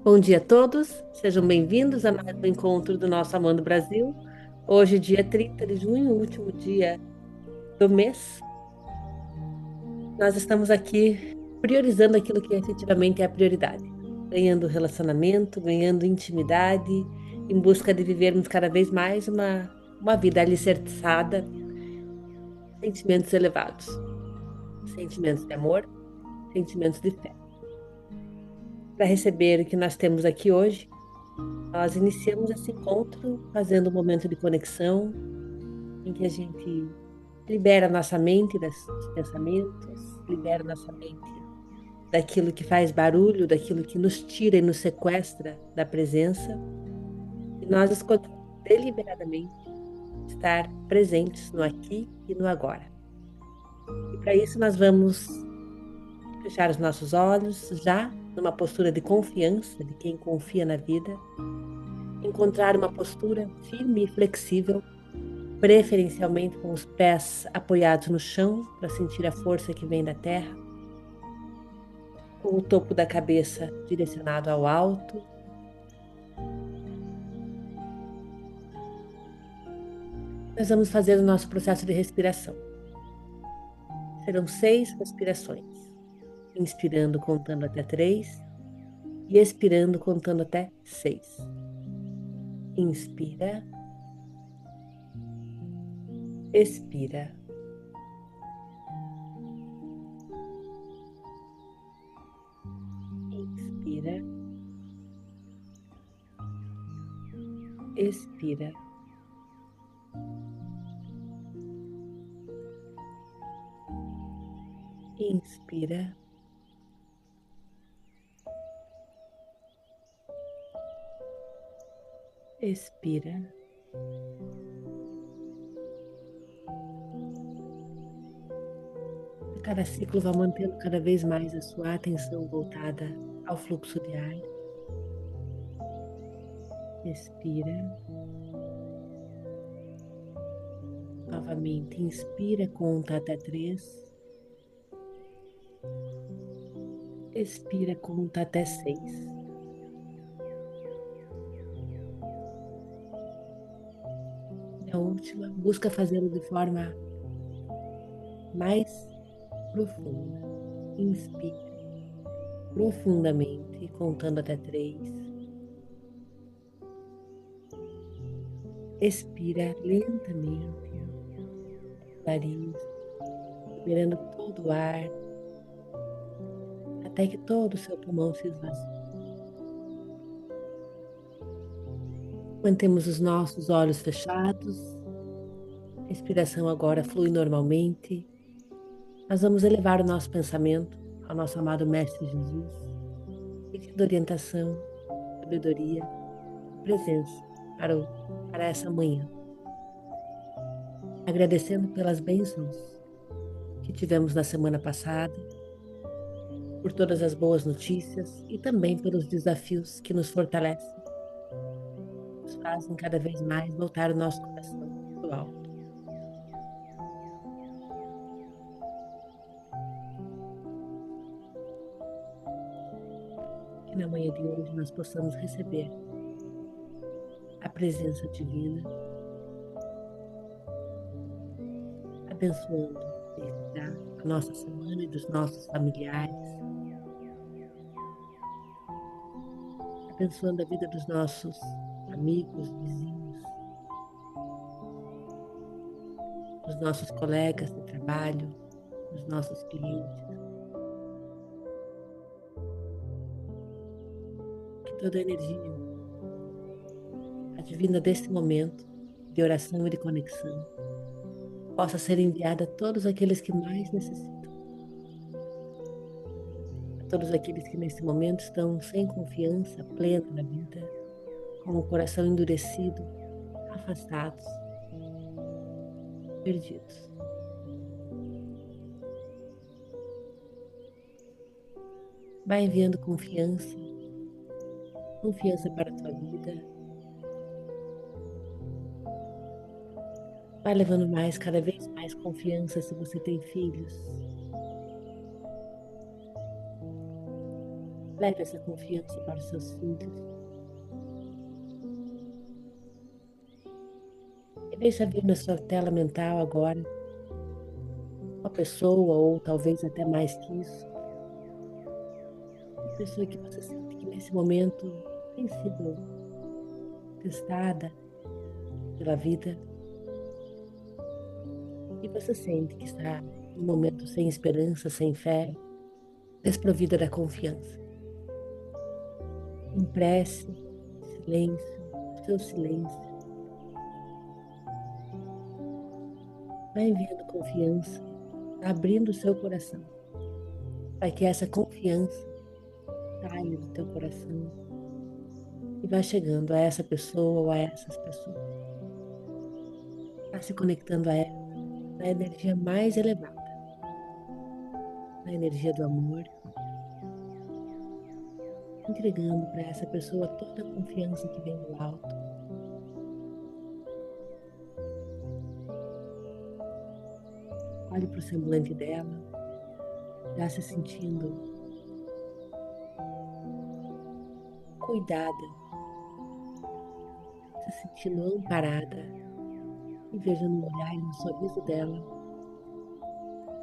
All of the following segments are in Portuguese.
Bom dia a todos, sejam bem-vindos a mais um encontro do nosso Amando Brasil. Hoje, dia 30 de junho, último dia do mês, nós estamos aqui priorizando aquilo que efetivamente é a prioridade, ganhando relacionamento, ganhando intimidade, em busca de vivermos cada vez mais uma vida alicerçada, sentimentos elevados, sentimentos de amor, sentimentos de fé. Para receber o que nós temos aqui hoje, nós iniciamos esse encontro fazendo um momento de conexão em que a gente libera nossa mente dos pensamentos, libera nossa mente daquilo que faz barulho, daquilo que nos tira e nos sequestra da presença, e nós escolhemos deliberadamente estar presentes no aqui e no agora. E para isso nós vamos fechar os nossos olhos já numa postura de confiança, de quem confia na vida, encontrar uma postura firme e flexível, preferencialmente com os pés apoiados no chão para sentir a força que vem da terra, com o topo da cabeça direcionado ao alto. Nós vamos fazer o nosso processo de respiração. Serão 6 respirações, inspirando contando até 3 e expirando contando até 6. Inspira, expira, inspira, expira. Inspira, expira. A cada ciclo, vá mantendo cada vez mais a sua atenção voltada ao fluxo de ar. Expira. Novamente, inspira, conta até 3. Expira, conta até 6. E a última, busca fazê-lo de forma mais profunda. Inspira profundamente, contando até 3. Expira lentamente, nariz, liberando todo o ar, até que todo o seu pulmão se esvazie. Mantemos os nossos olhos fechados. A respiração agora flui normalmente. Nós vamos elevar o nosso pensamento ao nosso amado Mestre Jesus, pedindo orientação, sabedoria, presença para essa manhã. Agradecendo pelas bênçãos que tivemos na semana passada, por todas as boas notícias e também pelos desafios que nos fortalecem, nos fazem cada vez mais voltar o nosso coração para o alto. Que na manhã de hoje nós possamos receber a presença divina, abençoando desde já a nossa semana e dos nossos familiares, abençoando a vida dos nossos amigos, vizinhos, dos nossos colegas de trabalho, dos nossos clientes. Que toda a energia advinda desse momento de oração e de conexão possa ser enviada a todos aqueles que mais necessitam, a todos aqueles que nesse momento estão sem confiança plena na vida, com o coração endurecido, afastados, perdidos. Vai enviando confiança, confiança para a tua vida. Vai levando mais, cada vez mais confiança se você tem filhos. Leve essa confiança para os seus filhos. E deixa vir na sua tela mental agora uma pessoa, ou talvez até mais que isso, uma pessoa que você sente que nesse momento tem sido testada pela vida e você sente que está em um momento sem esperança, sem fé, desprovida da confiança. Em prece, silêncio, seu silêncio, vai enviando confiança, abrindo o seu coração, para que essa confiança saia do teu coração e vá chegando a essa pessoa ou a essas pessoas. Vá se conectando a ela na energia mais elevada, na energia do amor, entregando para essa pessoa toda a confiança que vem do alto. Olhe para o semblante dela, já se sentindo cuidada, se sentindo amparada, e veja no olhar e no sorriso dela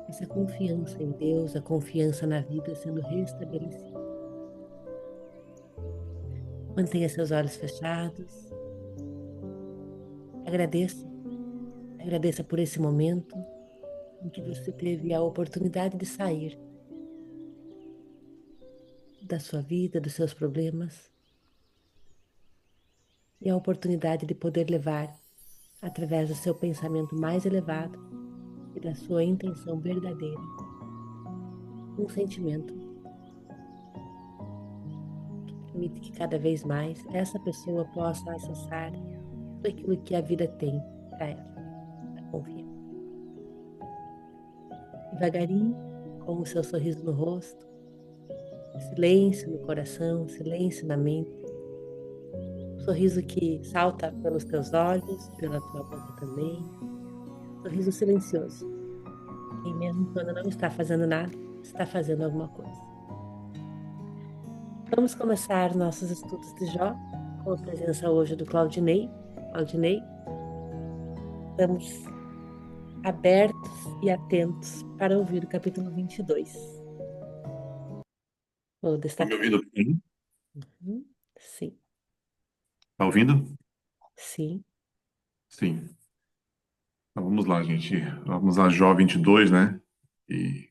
essa confiança em Deus, a confiança na vida sendo restabelecida. Mantenha seus olhos fechados. Agradeça. Agradeça por esse momento em que você teve a oportunidade de sair da sua vida, dos seus problemas, e a oportunidade de poder levar, através do seu pensamento mais elevado e da sua intenção verdadeira, um sentimento que permite que cada vez mais essa pessoa possa acessar tudo aquilo que a vida tem para ela, para confiar. Devagarinho, com o seu sorriso no rosto, silêncio no coração, silêncio na mente, um sorriso que salta pelos teus olhos, pela tua boca também, um sorriso silencioso. E mesmo quando não está fazendo nada, está fazendo alguma coisa. Vamos começar nossos estudos de Jó, com a presença hoje do Claudinei. Claudinei, estamos abertos e atentos para ouvir o capítulo 22. Vou Tá me destacar. ouvindo bem? Sim, Tá ouvindo? sim. Sim. Então vamos lá, gente. Vamos a Jó 22, né? E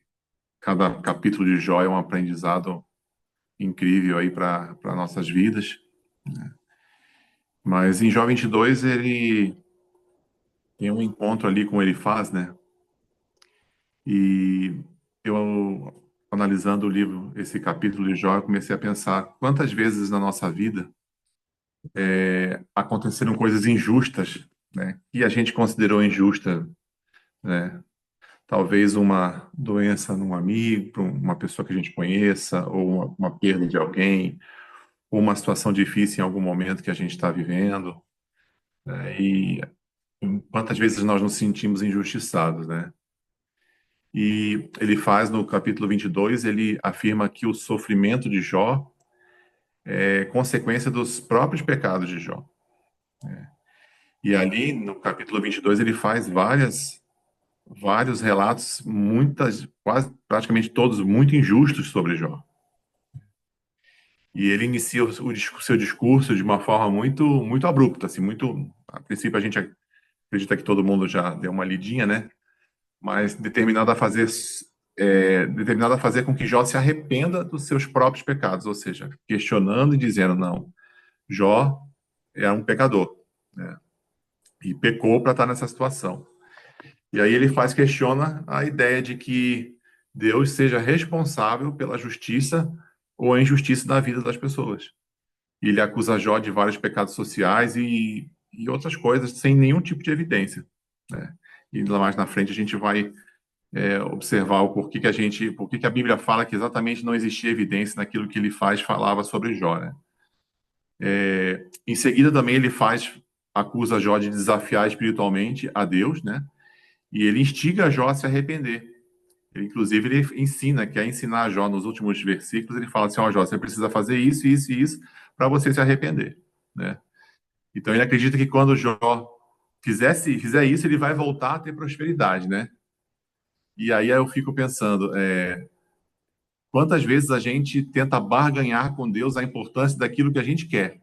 cada capítulo de Jó é um aprendizado incrível aí para nossas vidas. Mas em Jó 22 ele tem um encontro ali com Elifaz, né? E eu, analisando o livro, esse capítulo de Jó, eu comecei a pensar quantas vezes na nossa vida aconteceram coisas injustas, né? Que a gente considerou injusta, né? Talvez uma doença num amigo, para uma pessoa que a gente conheça, ou uma perda de alguém, ou uma situação difícil em algum momento que a gente está vivendo, né? E quantas vezes nós nos sentimos injustiçados, né? E ele faz no capítulo 22, ele afirma que o sofrimento de Jó é consequência dos próprios pecados de Jó. E ali no capítulo 22 ele faz vários relatos, muitas, quase praticamente todos muito injustos sobre Jó. E ele inicia seu discurso de uma forma muito abrupta, assim, muito. A princípio a gente acredita que todo mundo já deu uma lidinha, né? Mas determinado a fazer com que Jó se arrependa dos seus próprios pecados, ou seja, questionando e dizendo não, Jó é um pecador, né? E pecou para estar nessa situação. E aí ele questiona a ideia de que Deus seja responsável pela justiça ou a injustiça da vida das pessoas. E ele acusa Jó de vários pecados sociais e outras coisas sem nenhum tipo de evidência, né? E lá mais na frente a gente vai observar o por que a Bíblia fala que exatamente não existia evidência naquilo que ele falava sobre Jó, né? Em seguida também acusa Jó de desafiar espiritualmente a Deus, né? E ele instiga Jó a se arrepender. Inclusive, ele ensina, quer ensinar a Jó nos últimos versículos, ele fala assim, ó, Jó, você precisa fazer isso, isso e isso para você se arrepender, né? Então, ele acredita que quando Jó fizer isso, ele vai voltar a ter prosperidade, né? E aí eu fico pensando, quantas vezes a gente tenta barganhar com Deus a importância daquilo que a gente quer?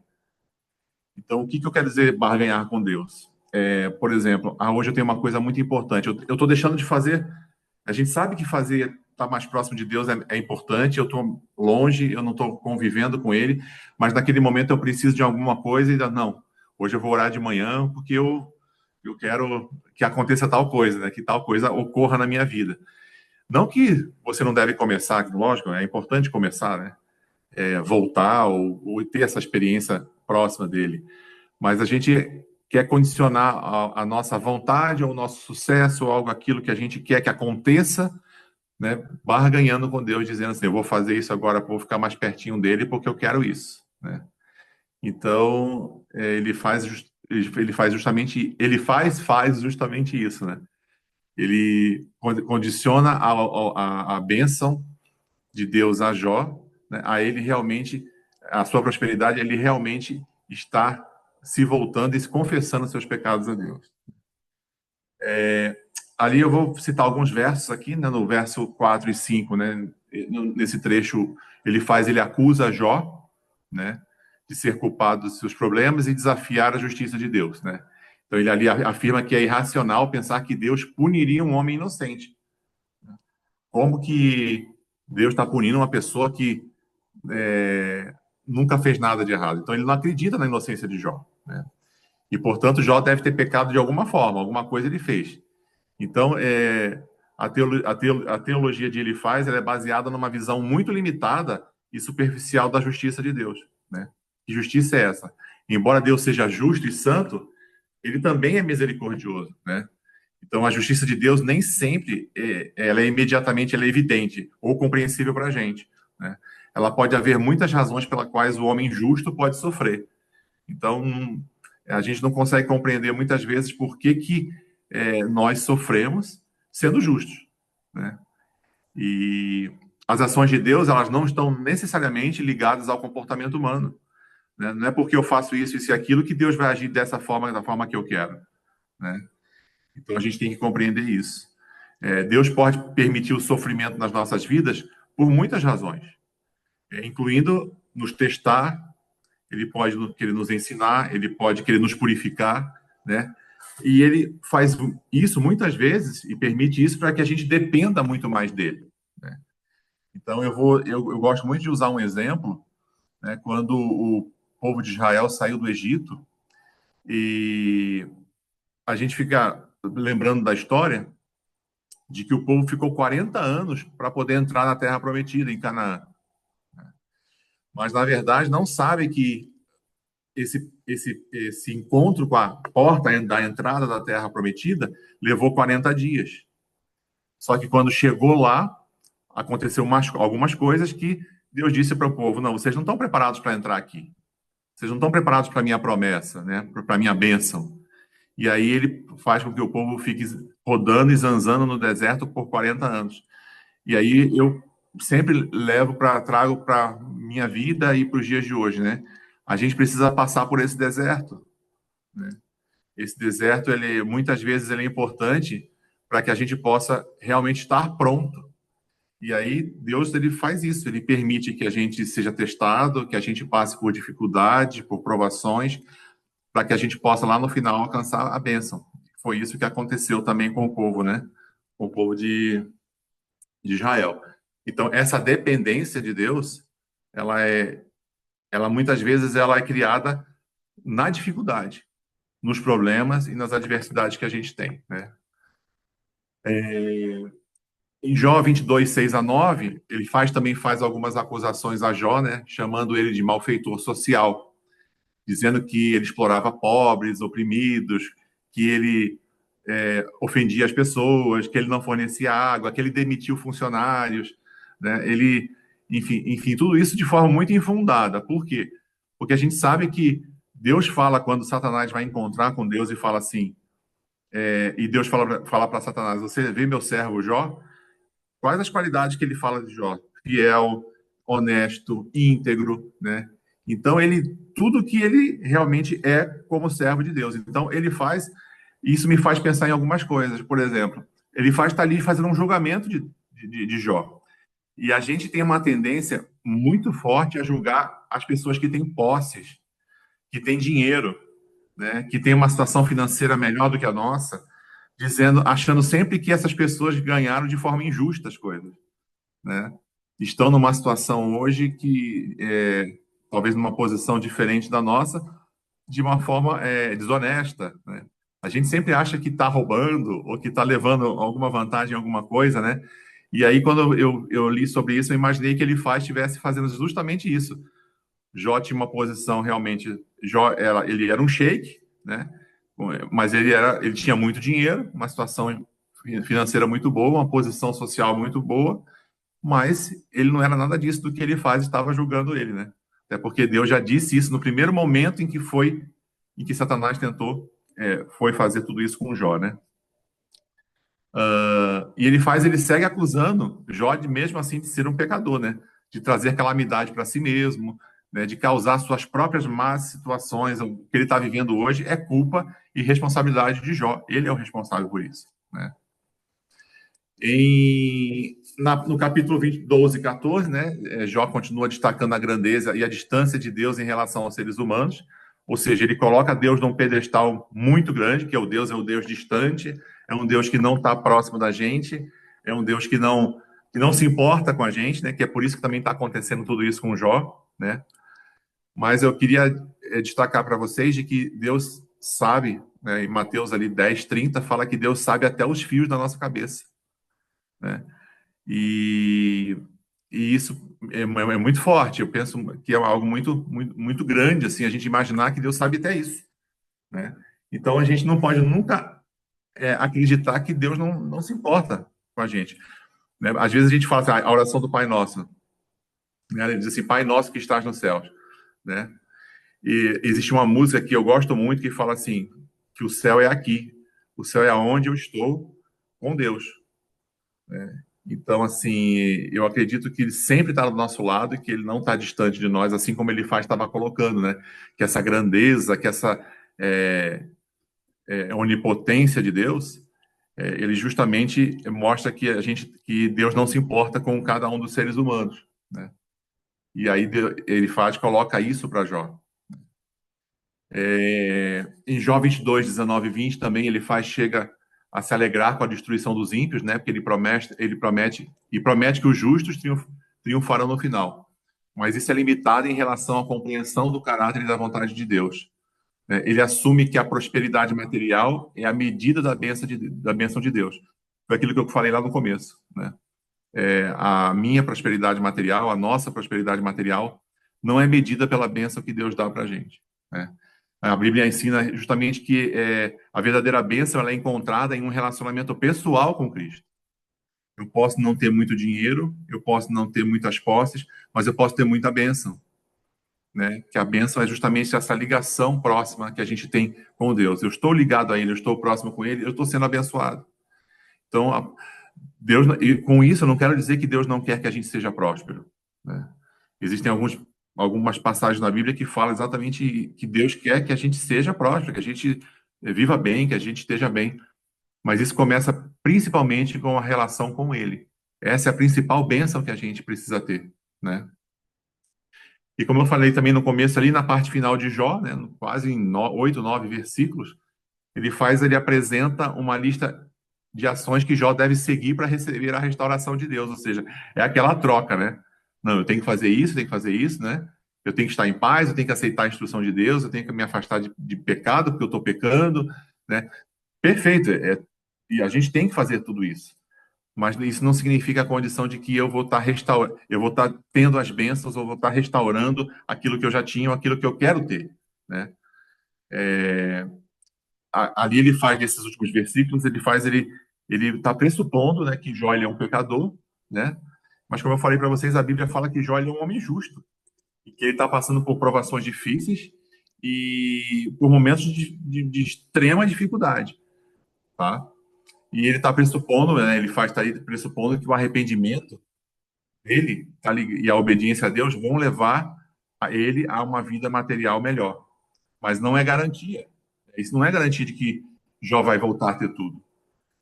Então, o que que eu quero dizer barganhar com Deus? Por exemplo, hoje eu tenho uma coisa muito importante. Eu estou deixando de fazer. A gente sabe que fazer estar mais próximo de Deus é importante. Eu estou longe, eu não estou convivendo com Ele, mas naquele momento eu preciso de alguma coisa e não. Hoje eu vou orar de manhã porque eu quero que aconteça tal coisa, né? Que tal coisa ocorra na minha vida. Não que você não deve começar, lógico, é importante começar, né? Voltar ou ter essa experiência próxima dele. Mas a gente quer condicionar a nossa vontade ou o nosso sucesso ou algo aquilo que a gente quer que aconteça, né? Barganhando com Deus, dizendo assim, eu vou fazer isso agora, vou ficar mais pertinho dele porque eu quero isso, né? Então, faz justamente isso, né? Ele condiciona a bênção de Deus a Jó, né, a ele realmente, a sua prosperidade, ele realmente está se voltando e se confessando seus pecados a Deus. Ali eu vou citar alguns versos aqui, né, no verso 4 e 5, né, nesse trecho ele acusa Jó, né, de ser culpado dos seus problemas e desafiar a justiça de Deus, né. Então ele ali afirma que é irracional pensar que Deus puniria um homem inocente. Como que Deus está punindo uma pessoa que nunca fez nada de errado? Então ele não acredita na inocência de Jó, né? E portanto Jó deve ter pecado de alguma forma, alguma coisa ele fez. Então a teologia de Elifaz ela é baseada numa visão muito limitada e superficial da justiça de Deus, né? Que justiça é essa? Embora Deus seja justo e santo, ele também é misericordioso, né? Então, a justiça de Deus nem sempre ela é imediatamente ela é evidente ou compreensível para a gente, né? Ela pode haver muitas razões pelas quais o homem justo pode sofrer. Então, a gente não consegue compreender muitas vezes por que nós sofremos sendo justos, né? E as ações de Deus elas não estão necessariamente ligadas ao comportamento humano, né? Não é porque eu faço isso e aquilo que Deus vai agir dessa forma, da forma que eu quero, né? Então, a gente tem que compreender isso. Deus pode permitir o sofrimento nas nossas vidas por muitas razões, incluindo nos testar, ele pode querer nos ensinar, ele pode querer nos purificar, né? E ele faz isso muitas vezes e permite isso para que a gente dependa muito mais dele, né? Então, eu gosto muito de usar um exemplo, né? Quando o povo de Israel saiu do Egito e a gente fica lembrando da história de que o povo ficou 40 anos para poder entrar na Terra Prometida, em Canaã. Mas, na verdade, não sabe que esse encontro com a porta da entrada da Terra Prometida levou 40 dias. Só que quando chegou lá, aconteceu algumas coisas que Deus disse para o povo: não, vocês não estão preparados para entrar aqui. Vocês não estão preparados para a minha promessa, né? Para a minha bênção. E aí ele faz com que o povo fique rodando e zanzando no deserto por 40 anos. E aí eu sempre trago para minha vida e para os dias de hoje, né? A gente precisa passar por esse deserto, né? Esse deserto, muitas vezes ele é importante para que a gente possa realmente estar pronto. E aí Deus ele faz isso, ele permite que a gente seja testado, que a gente passe por dificuldades, por provações, para que a gente possa lá no final alcançar a bênção. Foi isso que aconteceu também com o povo, né? Com o povo de Israel. Então, essa dependência de Deus, ela muitas vezes ela é criada na dificuldade, nos problemas e nas adversidades que a gente tem, né? Em Jó 22, 6 a 9, ele também faz algumas acusações a Jó, né? Chamando ele de malfeitor social, dizendo que ele explorava pobres, oprimidos, que ele ofendia as pessoas, que ele não fornecia água, que ele demitiu funcionários, né? Enfim, tudo isso de forma muito infundada. Por quê? Porque a gente sabe que Deus fala quando Satanás vai encontrar com Deus e fala assim, e Deus fala para Satanás: você vê meu servo Jó? quais as qualidades que ele fala de Jó? Fiel, honesto, íntegro, né? Então, tudo que ele realmente é como servo de Deus. Então, ele faz, isso me faz pensar em algumas coisas. Por exemplo, ele faz estar ali fazendo um julgamento de Jó. E a gente tem uma tendência muito forte a julgar as pessoas que têm posses, que têm dinheiro, né, que têm uma situação financeira melhor do que a nossa, achando sempre que essas pessoas ganharam de forma injusta as coisas, né? Estão numa situação hoje que talvez numa posição diferente da nossa, de uma forma desonesta, né? A gente sempre acha que está roubando ou que está levando alguma vantagem em alguma coisa, né? E aí, quando eu li sobre isso, eu imaginei que ele estivesse fazendo justamente isso. Jó tinha uma posição realmente. Ele era um sheik, né? Mas ele tinha muito dinheiro, uma situação financeira muito boa, uma posição social muito boa, mas ele não era nada disso do que ele faz, estava julgando ele, né? Até porque Deus já disse isso no primeiro momento em que Satanás foi fazer tudo isso com Jó, né? E ele segue acusando Jó de mesmo assim de ser um pecador, né? De trazer calamidade para si mesmo, né? De causar suas próprias más situações. O que ele está vivendo hoje é culpa e responsabilidade de Jó. Ele é o responsável por isso, né? No capítulo 20, 12 e 14, né, Jó continua destacando a grandeza e a distância de Deus em relação aos seres humanos, ou seja, ele coloca Deus num pedestal muito grande, que é o Deus distante, é um Deus que não está próximo da gente, é um Deus que não se importa com a gente, né, que é por isso que também está acontecendo tudo isso com Jó, né? Mas eu queria destacar para vocês de que Deus sabe, né, em Mateus ali 10, 30, fala que Deus sabe até os fios da nossa cabeça, né? E, e isso é muito forte. Eu penso que é algo muito grande, assim, a gente imaginar que Deus sabe até isso, né? Então a gente não pode nunca acreditar que Deus não se importa com a gente, né? Às vezes a gente fala assim, a oração do Pai Nosso, né? Ele diz assim, Pai Nosso que estás nos céus, né? E existe uma música que eu gosto muito que fala assim, que o céu é aqui, o céu é onde eu estou com Deus. Então, assim, eu acredito que ele sempre está do nosso lado e que ele não está distante de nós, assim como ele estava colocando, né? Que essa grandeza, que essa é, onipotência de Deus, ele justamente mostra que Deus não se importa com cada um dos seres humanos, né? E aí coloca isso para Jó. Em Jó 22, 19 e 20 também chega a se alegrar com a destruição dos ímpios, né? Porque ele promete que os justos triunfarão no final. Mas isso é limitado em relação à compreensão do caráter e da vontade de Deus, né? Ele assume que a prosperidade material é a medida da bênção de Deus. Foi aquilo que eu falei lá no começo, né? A minha prosperidade material, a nossa prosperidade material, não é medida pela bênção que Deus dá para a gente, né? A Bíblia ensina justamente que a verdadeira bênção ela é encontrada em um relacionamento pessoal com Cristo. Eu posso não ter muito dinheiro, eu posso não ter muitas posses, mas eu posso ter muita bênção, né? Que a bênção é justamente essa ligação próxima que a gente tem com Deus. Eu estou ligado a Ele, eu estou próximo com Ele, eu estou sendo abençoado. Então, Deus, e com isso, eu não quero dizer que Deus não quer que a gente seja próspero, né? Existem algumas passagens na Bíblia que falam exatamente que Deus quer que a gente seja próspero, que a gente viva bem, que a gente esteja bem. Mas isso começa principalmente com a relação com Ele. Essa é a principal bênção que a gente precisa ter, né? E como eu falei também no começo, ali na parte final de Jó, né, quase em 8, 9 versículos, ele apresenta uma lista de ações que Jó deve seguir para receber a restauração de Deus. Ou seja, é aquela troca, né? Não, eu tenho que fazer isso, eu tenho que fazer isso, né? Eu tenho que estar em paz, eu tenho que aceitar a instrução de Deus, eu tenho que me afastar de pecado, porque eu estou pecando, né? Perfeito. E a gente tem que fazer tudo isso. Mas isso não significa a condição de que eu vou estar tendo as bênçãos, ou vou estar restaurando aquilo que eu já tinha, ou aquilo que eu quero ter, né? Ali ele faz nesses últimos versículos, ele está pressupondo, né, que Jó ele é um pecador, né? Mas como eu falei para vocês, a Bíblia fala que Jó ele é um homem justo e que ele está passando por provações difíceis e por momentos de extrema dificuldade, tá? E ele está pressupondo, né, ele faz tá aí pressupondo que o arrependimento dele e a obediência a Deus vão levar a ele a uma vida material melhor. Mas não é garantia. Isso não é garantia de que Jó vai voltar a ter tudo.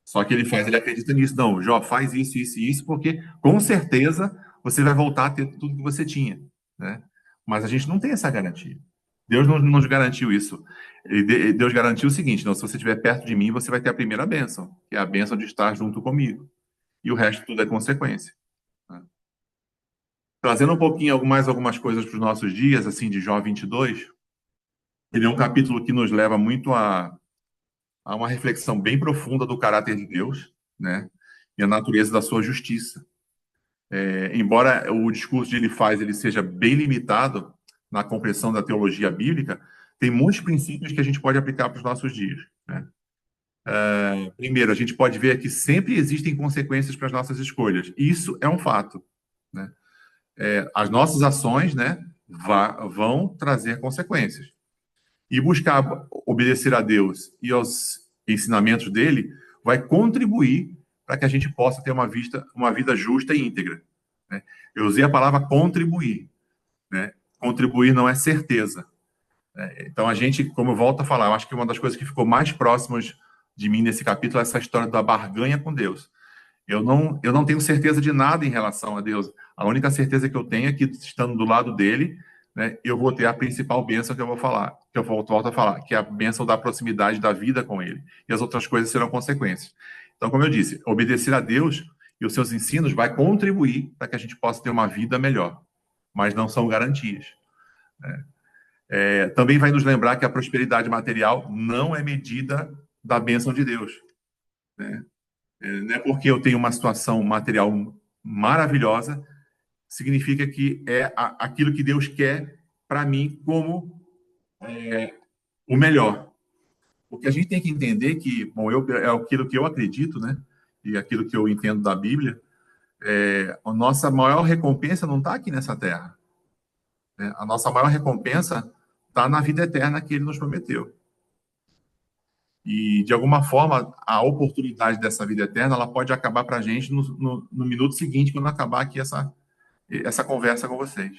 Só que ele acredita nisso. Não, Jó, faz isso, isso e isso, porque com certeza você vai voltar a ter tudo que você tinha, né? Mas a gente não tem essa garantia. Deus não nos garantiu isso. Deus garantiu o seguinte: não, se você estiver perto de mim, você vai ter a primeira bênção, que é a bênção de estar junto comigo. E o resto tudo é consequência, né? Trazendo um pouquinho mais algumas coisas para os nossos dias, assim, de Jó 22, ele é um capítulo que nos leva muito a uma reflexão bem profunda do caráter de Deus, né? E a natureza da sua justiça. Embora o discurso que ele faz ele seja bem limitado na compreensão da teologia bíblica, tem muitos princípios que a gente pode aplicar para os nossos dias, né? Primeiro, a gente pode ver que sempre existem consequências para as nossas escolhas. Isso é um fato, né? As nossas ações, né, vão trazer consequências. E buscar obedecer a Deus e aos ensinamentos dele vai contribuir para que a gente possa ter uma vida justa e íntegra, né? Eu usei a palavra contribuir, né? Contribuir não é certeza. Então a gente, como eu volto a falar, eu acho que uma das coisas que ficou mais próximas de mim nesse capítulo é essa história da barganha com Deus. Eu não tenho certeza de nada em relação a Deus. A única certeza que eu tenho é que, estando do lado dele, né, eu vou ter a principal bênção que eu vou falar, que eu volto a falar, que é a bênção da proximidade da vida com ele. E as outras coisas serão consequências. Então, como eu disse, obedecer a Deus e os seus ensinos vai contribuir para que a gente possa ter uma vida melhor, mas não são garantias. Também vai nos lembrar que a prosperidade material não é medida da bênção de Deus, né? Não é porque eu tenho uma situação material maravilhosa, significa que é aquilo que Deus quer para mim como o melhor. Porque a gente tem que entender que, bom, é aquilo que eu acredito, né? E aquilo que eu entendo da Bíblia, a nossa maior recompensa não está aqui nessa terra, né? A nossa maior recompensa está na vida eterna que Ele nos prometeu. E, de alguma forma, a oportunidade dessa vida eterna ela pode acabar para a gente no minuto seguinte, quando acabar aqui essa conversa com vocês,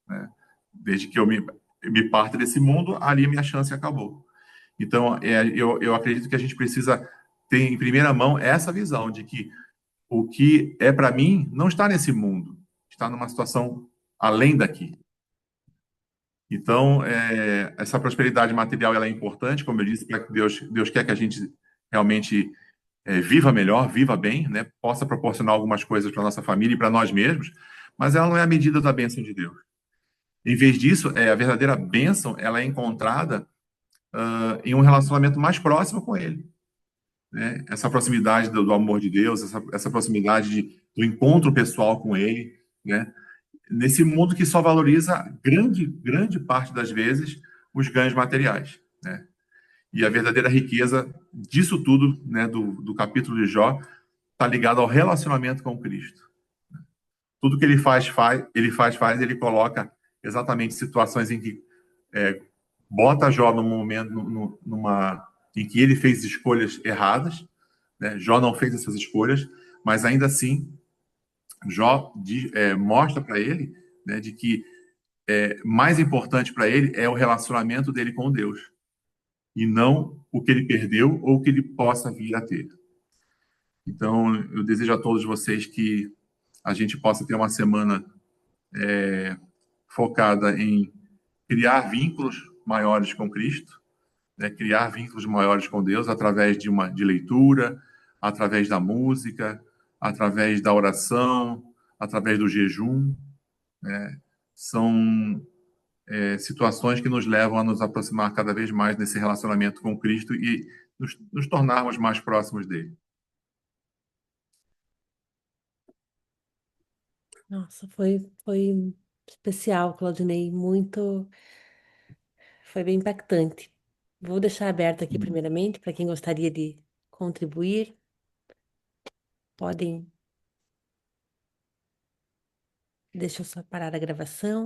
né? Desde que me parta desse mundo, ali minha chance acabou. Então, eu acredito que a gente precisa ter em primeira mão essa visão de que o que é para mim não está nesse mundo, está numa situação além daqui. Então, essa prosperidade material ela é importante, como eu disse, para que Deus quer que a gente realmente viva melhor, viva bem, né? Possa proporcionar algumas coisas para nossa família e para nós mesmos, mas ela não é a medida da bênção de Deus. Em vez disso, a verdadeira bênção ela é encontrada em um relacionamento mais próximo com Ele, né? Essa proximidade do amor de Deus, essa proximidade do encontro pessoal com Ele, né? Nesse mundo que só valoriza grande parte das vezes os ganhos materiais, né? E a verdadeira riqueza disso tudo, né, do capítulo de Jó, está ligado ao relacionamento com Cristo. Tudo que ele ele coloca exatamente situações em que bota Jó num momento, em que ele fez escolhas erradas, né? Jó não fez essas escolhas, mas ainda assim Jó mostra para ele, né, de que mais importante para ele é o relacionamento dele com Deus e não o que ele perdeu ou o que ele possa vir a ter. Então, eu desejo a todos vocês que a gente possa ter uma semana focada em criar vínculos maiores com Cristo, né? Criar vínculos maiores com Deus através de leitura, através da música, através da oração, através do jejum, né? São situações que nos levam a nos aproximar cada vez mais desse relacionamento com Cristo e nos tornarmos mais próximos dele. Nossa, foi especial, Claudinei, muito, foi bem impactante. Vou deixar aberto aqui primeiramente para quem gostaria de contribuir, podem, deixa eu só parar a gravação.